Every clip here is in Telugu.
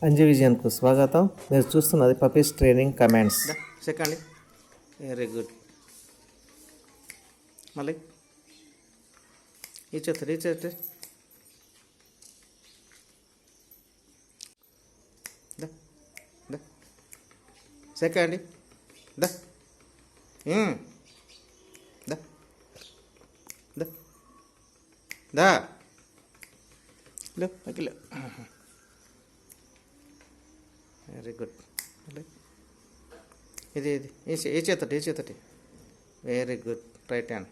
అంజు విజయన్కు స్వాగతం. మీరు చూస్తున్నది puppies training commands. Second very good. మళ్ళీ ఈ చేత సెకండ్ ద ద ద దా లో వెరీ గుడ్. ఇది ఏ చేతటి very good. Right hand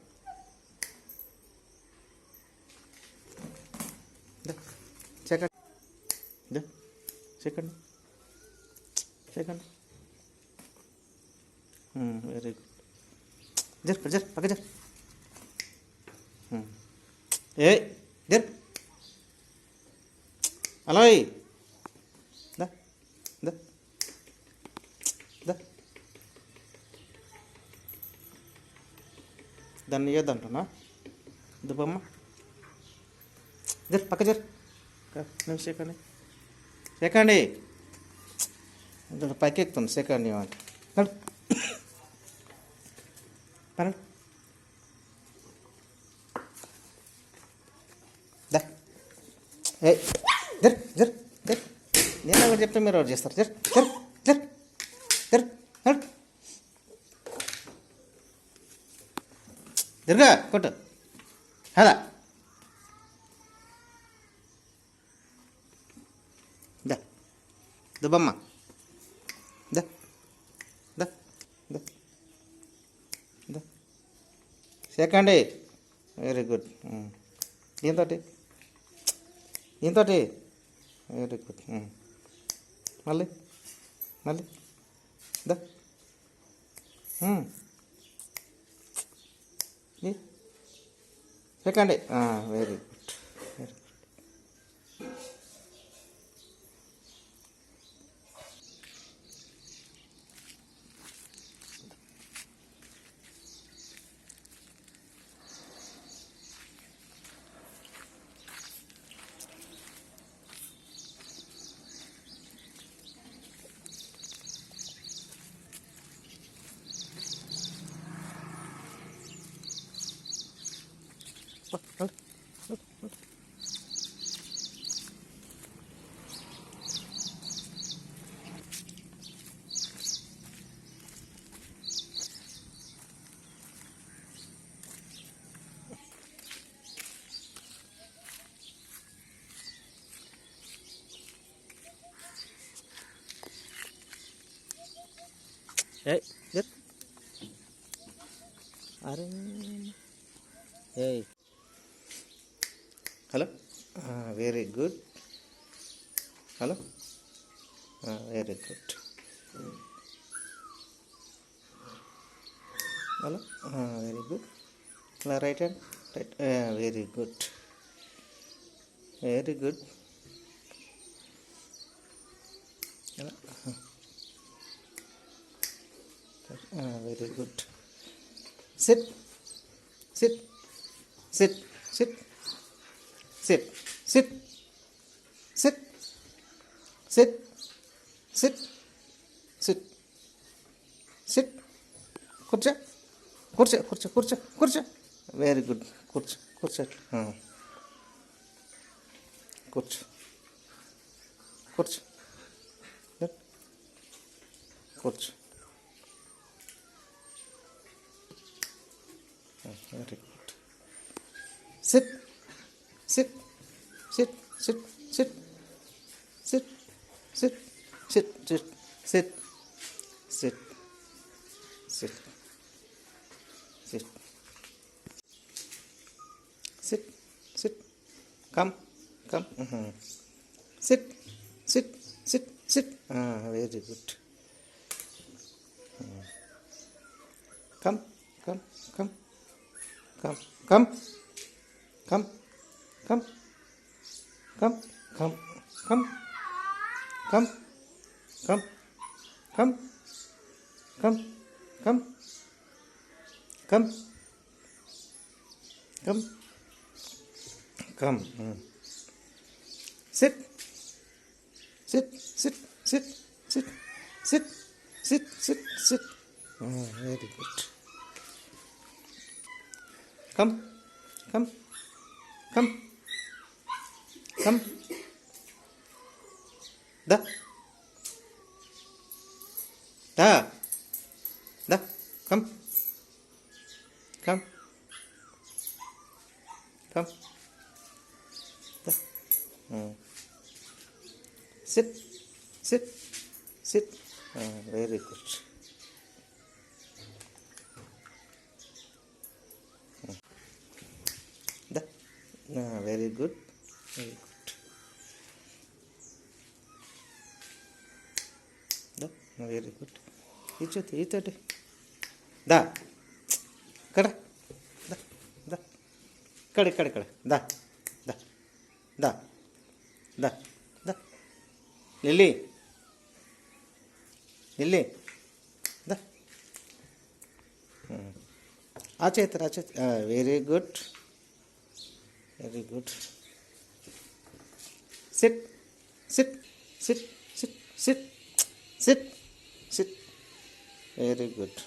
second second second very good. జర్ పక్క జర్ ఏ జర్ అలా దా దా దా దాన్ని ఇవ్వద్దంటున్నా దుబ్బమ్మ. జర్ పక్క జర్ నువ్వు సెకండ్ పైకి ఎక్కుతుంది. సెకండ్ ఇవ్వండి పనండి దా ఏ జర్ జర్ జర్ నేను ఒకటి చెప్తే మీరు ఒకటి చేస్తారు. జర్ జర్ జర్ జర్ జరుగా కొట్టు హదా దా దుబ్బమ్మ దా దా దా దా సెకండ్ వెరీ గుడ్. దీంతోటి వెరీ గుడ్. మళ్ళీ దా సెకండ్ వెరీ గుడ్. ఏ జర్ అరే ఏ hello very good. Hello very good. Hello very good. ఇలా right hand right very good very good. Very good. Sit sit sit sit sit sit sit sit sit sit sit కూర్చో కూర్చో కూర్చో కూర్చో కూర్చో వెరీ గుడ్. కూర్చో కూర్చో కూర్చో కూర్చో కూర్చో very good. Sit sit sit sit sit sit sit sit sit sit sit sit sit sit SIT come SIT sit sit SIT very good. Come come come come come come come come come come come come come come come come come come sit Sit, sit, sit, sit, sit, sit, sit, sit. Very good. Come, come, come, come. Da, da, da. Come, come, come. Da. Sit, sit, sit. Very good. Da. Very good. Very good. Da. Very good. ఈచోటి దా ఇక్కడ దా దా ఇక్కడ దా దా దా దా దా లిల్లీ దా ఆ చేతి very good sit sit sit sit sit sit SIT very good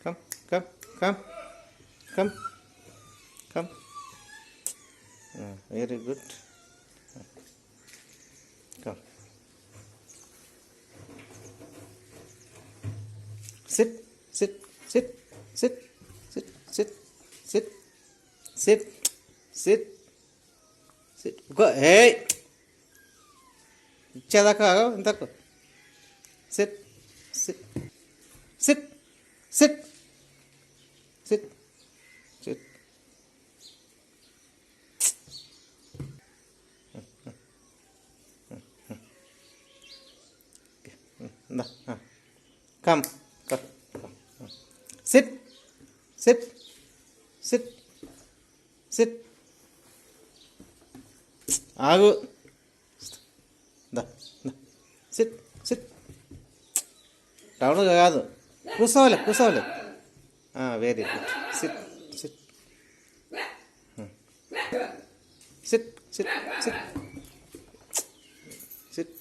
come come come come come very good come sit sit sit sit sit sit sit sit sit sit go hey ఇచ్చేదాకా ఇంతకు sit sit sit sit sit sit da come come sit sit sit sit ఆగు దా సిట్ సిట్ టౌన్ కాదు కూర్చోవాలి very good sit sit sit sit sit SIT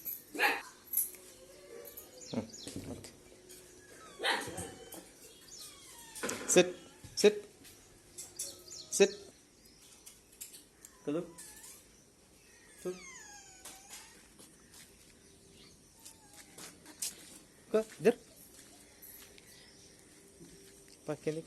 okay SIT sit SIT కదా ఇద్దరు పక్కకి